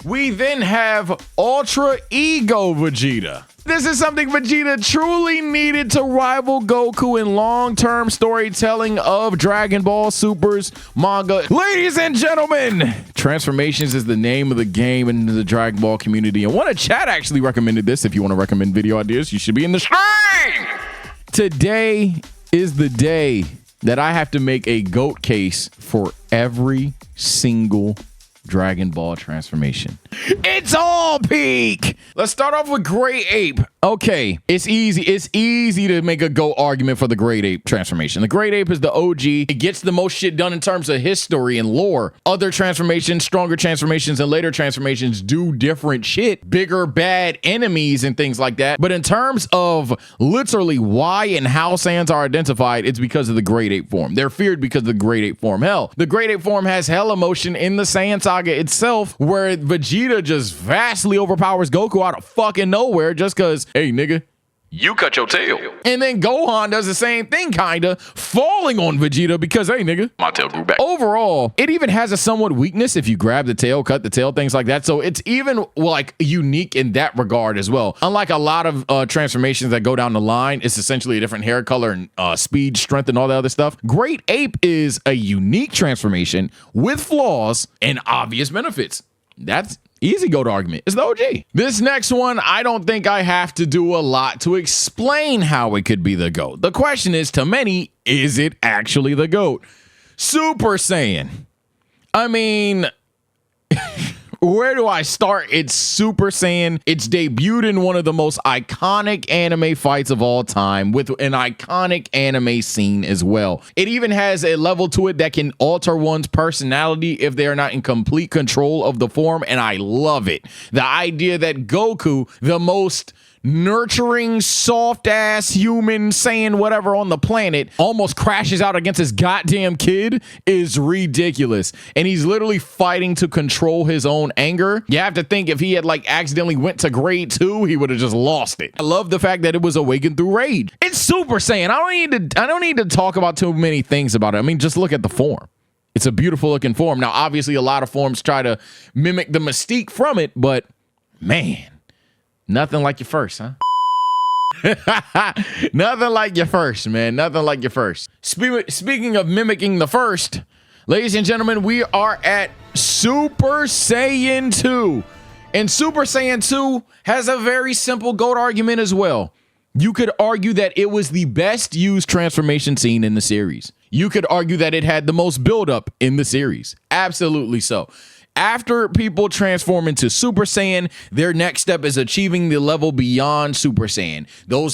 We then have Ultra Ego Vegeta. This is something Vegeta truly needed to rival Goku in long-term storytelling of Dragon Ball Super's manga. Ladies and gentlemen, Transformations is the name of the game in the Dragon Ball community. And one of chat actually recommended this. If you want to recommend video ideas, you should be in the stream. Today is the day that I have to make a GOAT case for every single Dragon Ball transformation. It's all peak. Let's start off with Great Ape. Okay, it's easy. It's easy to make a GOAT argument for the Great Ape transformation. The Great Ape is the OG. It gets the most shit done in terms of history and lore. Other transformations, stronger transformations, and later transformations do different shit. Bigger bad enemies and things like that. But in terms of literally why and how Saiyans are identified, it's because of the Great Ape form. They're feared because of the Great Ape form. Hell, the Great Ape form has hell emotion in the Saiyan saga itself, where Vegeta just vastly overpowers Goku out of fucking nowhere just because, hey nigga, you cut your tail. And then Gohan does the same thing, kinda, falling on Vegeta because, hey nigga, my tail grew back. Overall, it even has a somewhat weakness if you grab the tail, cut the tail, things like that. So it's even like unique in that regard as well. Unlike a lot of transformations that go down the line, it's essentially a different hair color and speed, strength, and all that other stuff. Great Ape is a unique transformation with flaws and obvious benefits. That's easy GOAT argument. It's the OG. This next one, I don't think I have to do a lot to explain how it could be the GOAT. The question is, to many, is it actually the GOAT? Super Saiyan. I mean, where do I start? It's Super Saiyan. It's debuted in one of the most iconic anime fights of all time with an iconic anime scene as well. It even has a level to it that can alter one's personality if they are not in complete control of the form, and I love it. The idea that Goku, the most nurturing, soft-ass human Saiyan whatever on the planet, almost crashes out against his goddamn kid is ridiculous. And he's literally fighting to control his own anger. You have to think if he had like accidentally went to grade 2, he would have just lost it. I love the fact that it was awakened through rage. It's Super Saiyan. I don't need to talk about too many things about it. I mean, just look at the form. It's a beautiful looking form. Now, obviously, a lot of forms try to mimic the mystique from it, but man, nothing like your first, huh? Nothing like your first, man. Nothing like your first. Speaking of mimicking the first, ladies and gentlemen, we are at Super Saiyan 2. And Super Saiyan 2 has a very simple GOAT argument as well. You could argue that it was the best used transformation scene in the series. You could argue that it had the most buildup in the series. Absolutely so. After people transform into Super Saiyan, their next step is achieving the level beyond Super Saiyan.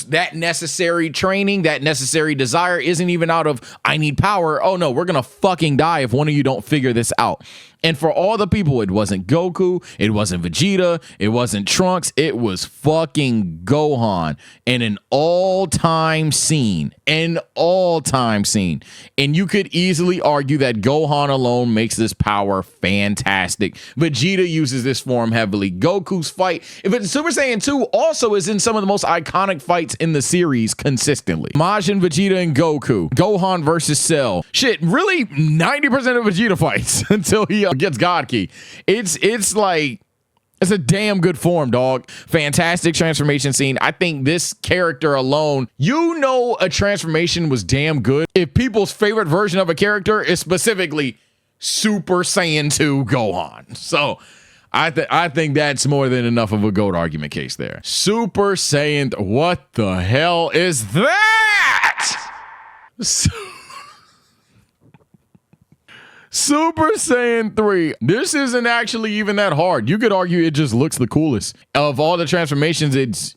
That necessary training, that necessary desire isn't even out of, I need power. Oh no, we're gonna fucking die if one of you don't figure this out. And for all the people, it wasn't Goku, it wasn't Vegeta, it wasn't Trunks, it was fucking Gohan in an all-time scene. And you could easily argue that Gohan alone makes this power fantastic. Vegeta uses this form heavily. Goku's fight, if it's Super Saiyan 2, also is in some of the most iconic fights in the series consistently. Majin, Vegeta, and Goku. Gohan versus Cell. Shit, really 90% of Vegeta fights until he gets God Key. It's a damn good form, dog. Fantastic transformation scene. I think this character alone, a transformation was damn good if people's favorite version of a character is specifically Super Saiyan 2 Gohan. So I think that's more than enough of a GOAT argument case there. Super Saiyan, what the hell is that? Super Saiyan 3. This isn't actually even that hard. You could argue it just looks the coolest. Of all the transformations, it's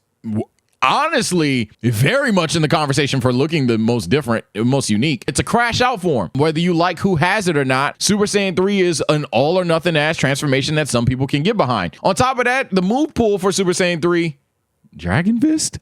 honestly very much in the conversation for looking the most different, most unique. It's a crash out form. Whether you like who has it or not, Super Saiyan 3 is an all or nothing ass transformation that some people can get behind. On top of that, the move pool for Super Saiyan 3, Dragon Fist?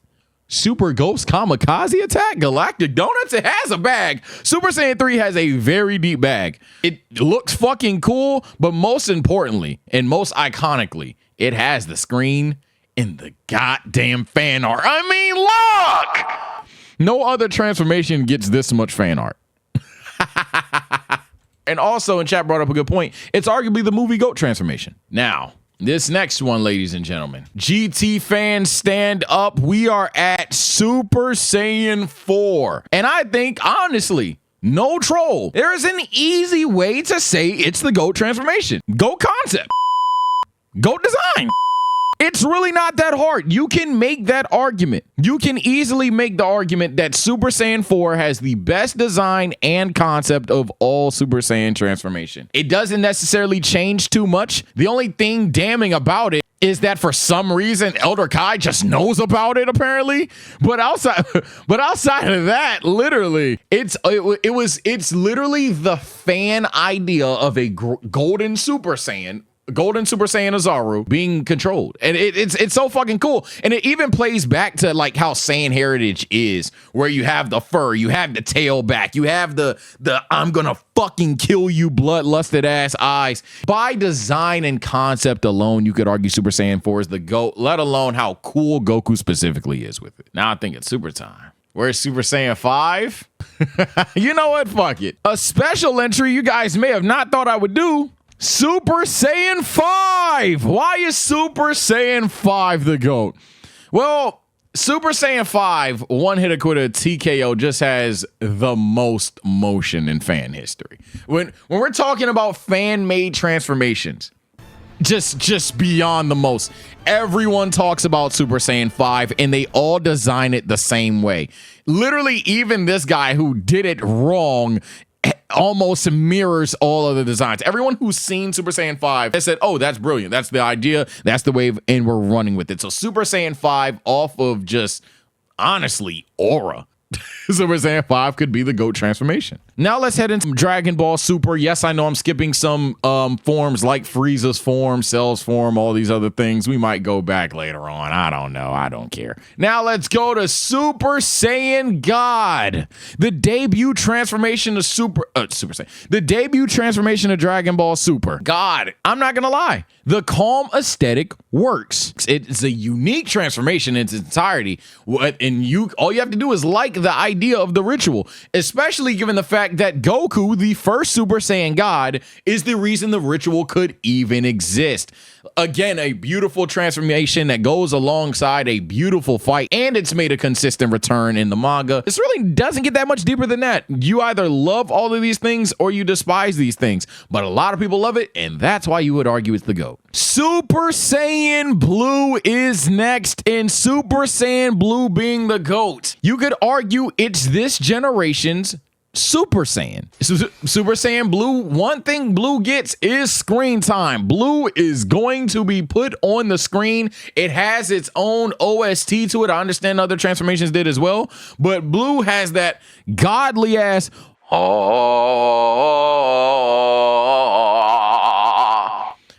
Super Ghost Kamikaze Attack? Galactic Donuts? It has a bag. Super Saiyan 3 has a very deep bag. It looks fucking cool, but most importantly, and most iconically, it has the screen in the goddamn fan art. I mean, look! No other transformation gets this much fan art. And also, and chat brought up a good point, it's arguably the movie GOAT transformation. Now, This next one, ladies and gentlemen. GT fans, stand up. We are at Super Saiyan 4. And I think, honestly, no troll, there is an easy way to say it's the GOAT transformation. GOAT concept. GOAT design. It's really not that hard. You can make that argument. You can easily make the argument that Super Saiyan 4 has the best design and concept of all Super Saiyan transformation. It doesn't necessarily change too much. The only thing damning about it is that for some reason Elder Kai just knows about it apparently. But outside of that, literally, it's literally the fan idea of a golden Super Saiyan Azaru being controlled, and it's so fucking cool. And it even plays back to like how Saiyan heritage is, where you have the fur, you have the tail back, you have the I'm gonna fucking kill you bloodlusted ass eyes. By design and concept alone, you could argue Super Saiyan 4 is the GOAT, let alone how cool Goku specifically is with it. Now I think it's super time. Where's Super Saiyan 5? You know what? Fuck it. A special entry you guys may have not thought I would do. Super Saiyan 5. Why is Super Saiyan 5 the GOAT? Well, Super Saiyan 5, one hit quitter TKO, just has the most motion in fan history. When we're talking about fan-made transformations, just beyond the most. Everyone talks about Super Saiyan 5 and they all design it the same way. Literally, even this guy who did it wrong almost mirrors all of the designs. Everyone who's seen Super Saiyan 5 has said, oh, that's brilliant. That's the idea. That's the wave, and we're running with it. So Super Saiyan 5 off of just, honestly, aura. Super Saiyan 5 could be the GOAT transformation. Now let's head into Dragon Ball Super. Yes, I know I'm skipping some forms like Frieza's form, Cell's form, all these other things. We might go back later on. I don't know. I don't care. Now let's go to Super Saiyan God. The debut transformation of the debut transformation of Dragon Ball Super. God, I'm not gonna lie. The calm aesthetic works. It's a unique transformation in its entirety. And all you have to do is like the idea of the ritual, especially given the fact that Goku, the first Super Saiyan God, is the reason the ritual could even exist. Again, a beautiful transformation that goes alongside a beautiful fight, and it's made a consistent return in the manga. This really doesn't get that much deeper than that. You either love all of these things or you despise these things, but a lot of people love it, and that's why you would argue it's the GOAT. Super Saiyan Blue is next, and Super Saiyan Blue being the GOAT. You could argue it's this generation's Super Saiyan. Super Saiyan Blue, one thing Blue gets is screen time. Blue is going to be put on the screen. It has its own OST to it. I understand other transformations did as well, but Blue has that godly ass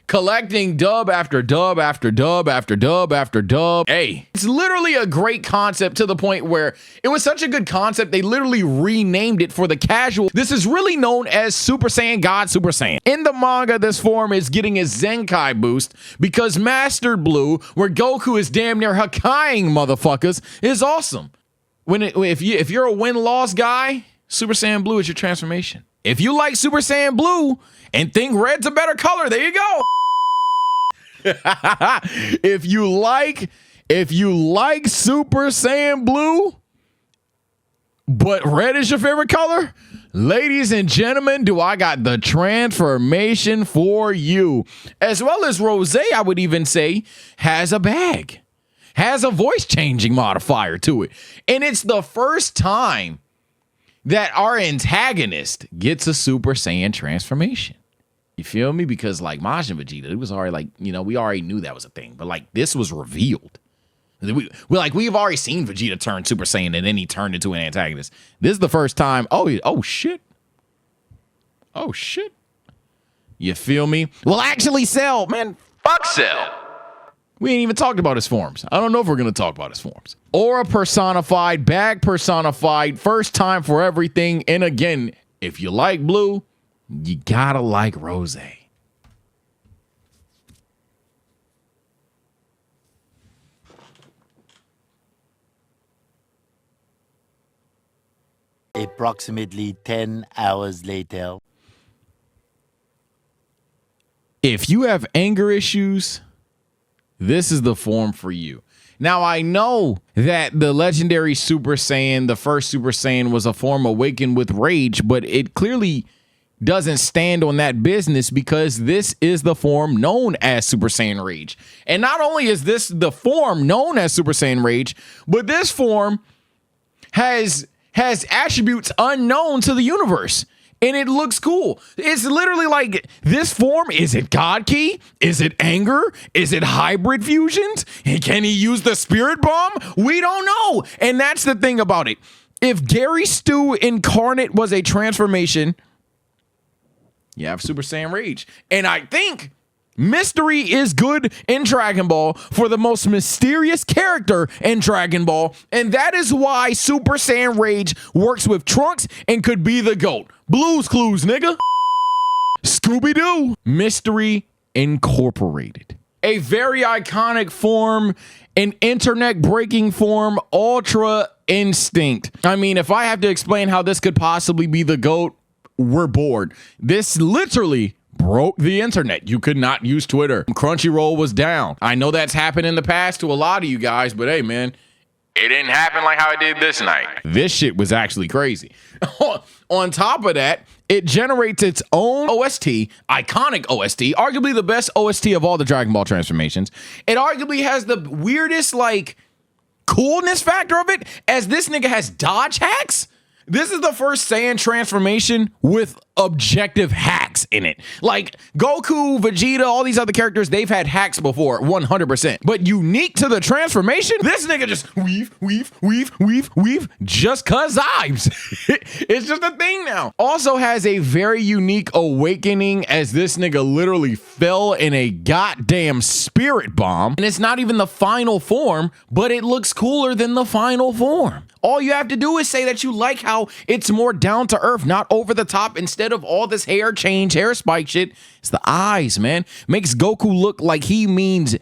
collecting dub after dub after dub after dub after dub. Hey, it's literally a great concept to the point where it was such a good concept, they literally renamed it for the casual. This is really known as Super Saiyan God Super Saiyan. In the manga, this form is getting a Zenkai boost because Mastered Blue, where Goku is damn near Hakkaiing motherfuckers, is awesome. If you're a win-loss guy, Super Saiyan Blue is your transformation. If you like Super Saiyan Blue and think red's a better color, there you go. If you like Super Saiyan Blue, but red is your favorite color, ladies and gentlemen, do I got the transformation for you. As well as Rose, I would even say, has a bag, has a voice changing modifier to it. And it's the first time that our antagonist gets a Super Saiyan transformation. You feel me? Because like Majin Vegeta, it was already like, we already knew that was a thing, but like this was revealed. We've already seen Vegeta turn Super Saiyan and then he turned into an antagonist. This is the first time. Oh shit. Oh shit. You feel me? Well, actually, Cell, man, fuck Cell. We ain't even talked about his forms. I don't know if we're going to talk about his forms. Aura personified, bag personified, first time for everything. And again, if you like Blue, you gotta like Rose. Approximately 10 hours later. If you have anger issues, this is the form for you. Now, I know that the legendary Super Saiyan, the first Super Saiyan, was a form awakened with rage, but it clearly doesn't stand on that business because this is the form known as Super Saiyan Rage. And not only is this the form known as Super Saiyan Rage, but this form has attributes unknown to the universe. And it looks cool. It's literally like this form. Is it God Key? Is it anger? Is it hybrid fusions? And can he use the spirit bomb? We don't know. And that's the thing about it. If Gary Stu incarnate was a transformation, you have Super Saiyan Rage. And I think mystery is good in Dragon Ball for the most mysterious character in Dragon Ball. And that is why Super Saiyan Rage works with Trunks and could be the GOAT. Blues Clues, nigga. Scooby-Doo. Mystery Incorporated. A very iconic form, an internet-breaking form, Ultra Instinct. I mean, if I have to explain how this could possibly be the GOAT, we're bored. This literally broke the internet. You could not use Twitter. Crunchyroll was down. I know that's happened in the past to a lot of you guys, but hey, man, it didn't happen like how it did this night. This shit was actually crazy. On top of that, it generates its own OST, iconic OST, arguably the best OST of all the Dragon Ball transformations. It arguably has the weirdest, like, coolness factor of it, as this nigga has dodge hacks. This is the first Saiyan transformation with objective hacks in it. Like Goku, Vegeta, all these other characters, they've had hacks before, 100%. But unique to the transformation, this nigga just weave, just cuz vibes. It's just a thing now. Also has a very unique awakening as this nigga literally fell in a goddamn spirit bomb. And it's not even the final form, but it looks cooler than the final form. All you have to do is say that you like how it's more down to earth, not over the top. Instead of all this hair change, hair spike shit, it's the eyes, man. Makes Goku look like he means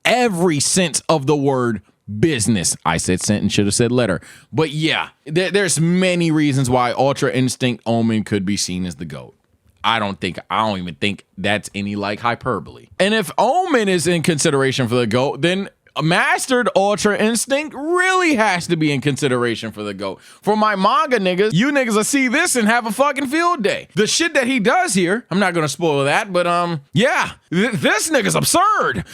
every sense of the word business. I said sentence, should have said letter. But yeah, there's many reasons why Ultra Instinct Omen could be seen as the GOAT. I don't even think that's any like hyperbole. And if Omen is in consideration for the GOAT, then Mastered Ultra Instinct really has to be in consideration for the GOAT. For my manga niggas, you niggas will see this and have a fucking field day. The shit that he does here, I'm not gonna spoil that, but yeah, this nigga's absurd.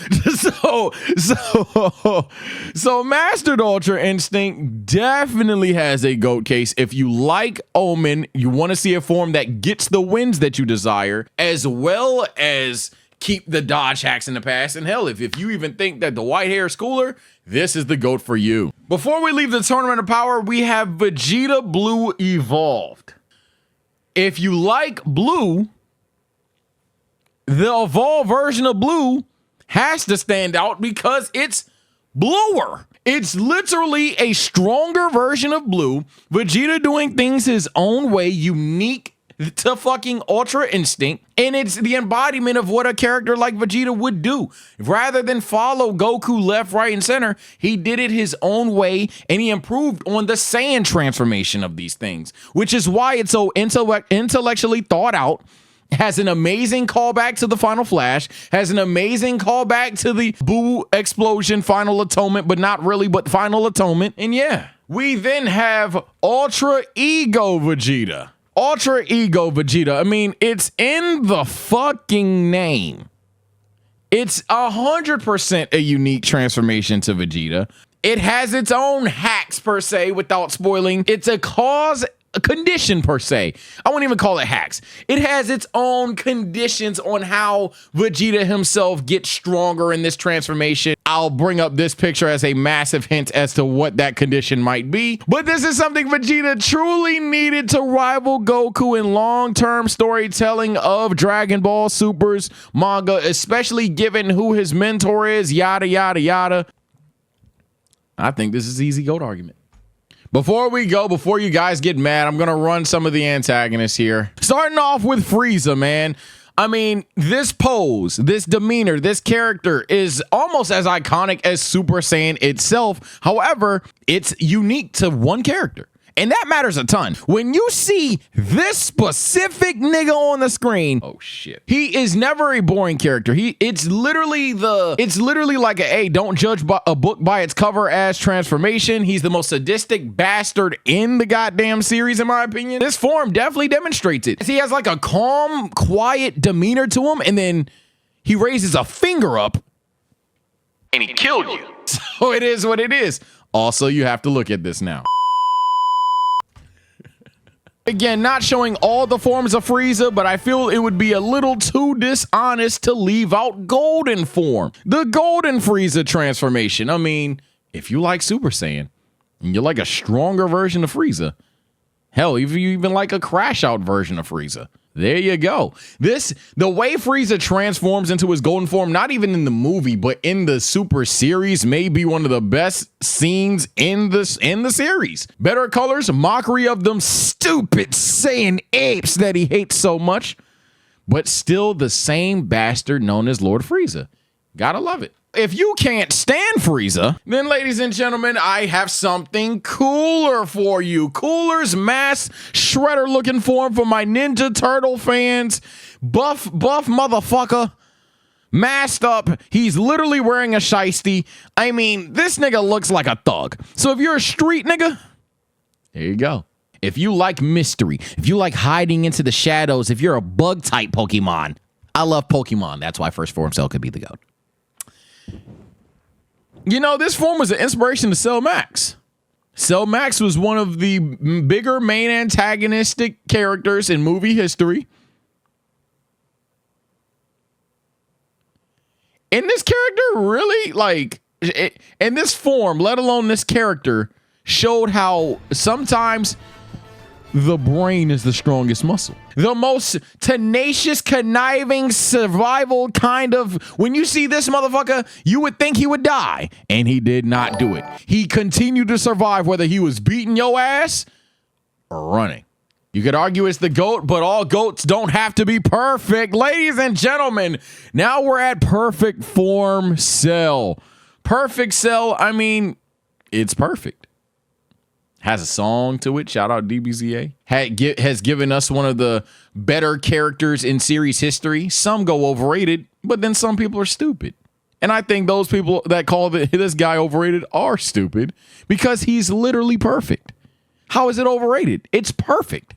So Mastered Ultra Instinct definitely has a GOAT case. If you like Omen, you want to see a form that gets the wins that you desire, as well as keep the dodge hacks in the past. And hell, if you even think that the white hair is cooler, this is the GOAT for you. Before we leave the Tournament of Power, we have Vegeta Blue Evolved. If you like Blue, the evolved version of Blue has to stand out because it's bluer. It's literally a stronger version of Blue. Vegeta doing things his own way, unique to fucking Ultra Instinct, and it's the embodiment of what a character like Vegeta would do. Rather than follow Goku left, right, and center, he did it his own way, and he improved on the Saiyan transformation of these things, which is why it's so intellectually thought out. Has an amazing callback to the Final Flash, has an amazing callback to the Boo Explosion Final Atonement, but not really, but Final Atonement. And yeah, we then have Ultra Ego Vegeta. Ultra Ego Vegeta. I mean, it's in the fucking name. It's 100% a unique transformation to Vegeta. It has its own hacks per se without spoiling. It's a condition per se. I won't even call it hacks. It has its own conditions on how Vegeta himself gets stronger in this transformation. I'll bring up this picture as a massive hint as to what that condition might be. But this is something Vegeta truly needed to rival Goku in long-term storytelling of Dragon Ball Super's manga, especially given who his mentor is, yada, yada, yada. I think this is an easy GOAT argument. Before you guys get mad, I'm going to run some of the antagonists here. Starting off with Frieza, man. I mean, this pose, this demeanor, this character is almost as iconic as Super Saiyan itself. However, it's unique to one character. And that matters a ton. When you see this specific nigga on the screen, oh shit, he is never a boring character. It's literally like a don't judge a book by its cover as transformation. He's the most sadistic bastard in the goddamn series, in my opinion. This form definitely demonstrates it. He has like a calm, quiet demeanor to him, and then he raises a finger up and he killed you. So it is what it is. Also, you have to look at this now. Again, not showing all the forms of Frieza, but I feel it would be a little too dishonest to leave out Golden form. The Golden Frieza transformation. I mean, if you like Super Saiyan and you like a stronger version of Frieza, hell, if you even like a crash out version of Frieza, there you go. The way Frieza transforms into his golden form, not even in the movie, but in the Super series, may be one of the best scenes in the series. Better colors, mockery of them stupid Saiyan apes that he hates so much, but still the same bastard known as Lord Frieza. Gotta love it. If you can't stand Frieza, then ladies and gentlemen, I have something cooler for you. Cooler's mass shredder looking form for my Ninja Turtle fans. Buff motherfucker. Masked up. He's literally wearing a shiesty. I mean, this nigga looks like a thug. So if you're a street nigga, there you go. If you like mystery, if you like hiding into the shadows, if you're a bug type Pokemon, I love Pokemon. That's why First Form Cell could be the GOAT. You know, this form was an inspiration to Cell Max. Cell Max was one of the bigger main antagonistic characters in movie history. And this character really, like, in this form, let alone this character, showed how sometimes the brain is the strongest muscle. The most tenacious, conniving, survival kind of, when you see this motherfucker, you would think he would die. And he did not do it. He continued to survive whether he was beating your ass or running. You could argue it's the GOAT, but all GOATs don't have to be perfect. Ladies and gentlemen, now we're at Perfect Form Cell. Perfect Cell, I mean, it's perfect. Has a song to it. Shout out DBZA. Has given us one of the better characters in series history. Some go overrated, but then some people are stupid. And I think those people that call this guy overrated are stupid because he's literally perfect. How is it overrated? It's perfect.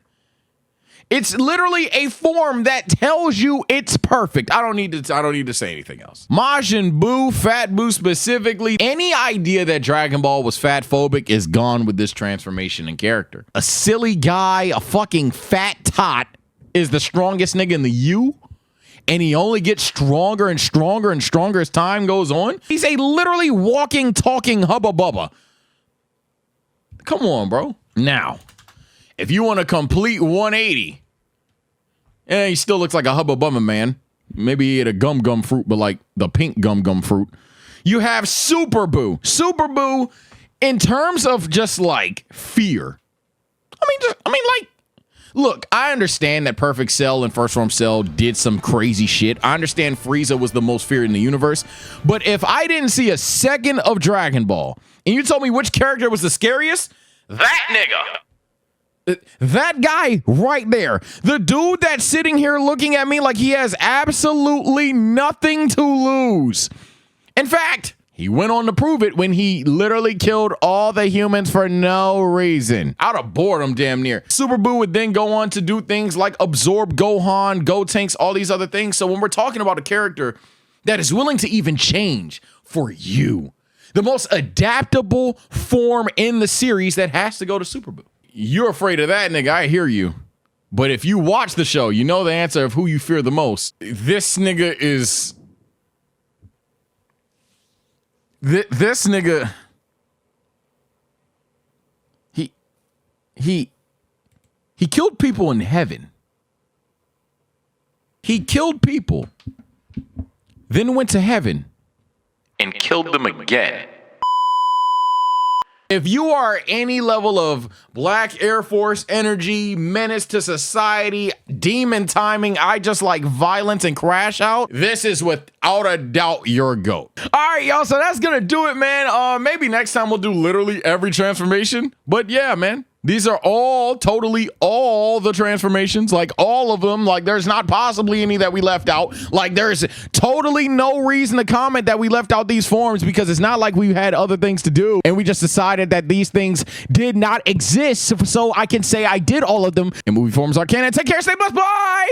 It's literally a form that tells you it's perfect. I don't need to say anything else. Majin Buu, Fat Buu specifically, any idea that Dragon Ball was fat phobic is gone with this transformation and character. A silly guy, a fucking fat tot is the strongest nigga in the U, and he only gets stronger and stronger and stronger as time goes on. He's a literally walking, talking hubba bubba. Come on, bro. Now, if you want a complete 180, he still looks like a Hubba Bubba man. Maybe he ate a gum fruit, but like the pink gum fruit. You have Super Buu. Super Buu, in terms of just like fear. Look, I understand that Perfect Cell and First Form Cell did some crazy shit. I understand Frieza was the most feared in the universe. But if I didn't see a second of Dragon Ball and you told me which character was the scariest, that nigga. That guy right there. The dude that's sitting here looking at me like he has absolutely nothing to lose. In fact, he went on to prove it when he literally killed all the humans for no reason. Out of boredom, damn near. Super Buu would then go on to do things like absorb Gohan, Gotenks, all these other things. So when we're talking about a character that is willing to even change for you, the most adaptable form in the series, that has to go to Super Buu. You're afraid of that, nigga. I hear you. But if you watch the show, you know the answer of who you fear the most. This nigga is... This nigga... He killed people in heaven. He killed people. Then went to heaven. And killed them again. If you are any level of Black Air Force energy, menace to society, demon timing, I just like violence and crash out, this is without a doubt your GOAT. All right, y'all, so that's gonna do it, man. Maybe next time we'll do literally every transformation. But yeah, man, These are all totally all the transformations, like all of them. Like there's not possibly any that we left out. Like there's totally no reason to comment that we left out these forms, because it's not like we had other things to do and we just decided that these things did not exist. So I can say I did all of them. And movie forms are canon. Take care, stay blessed, bye!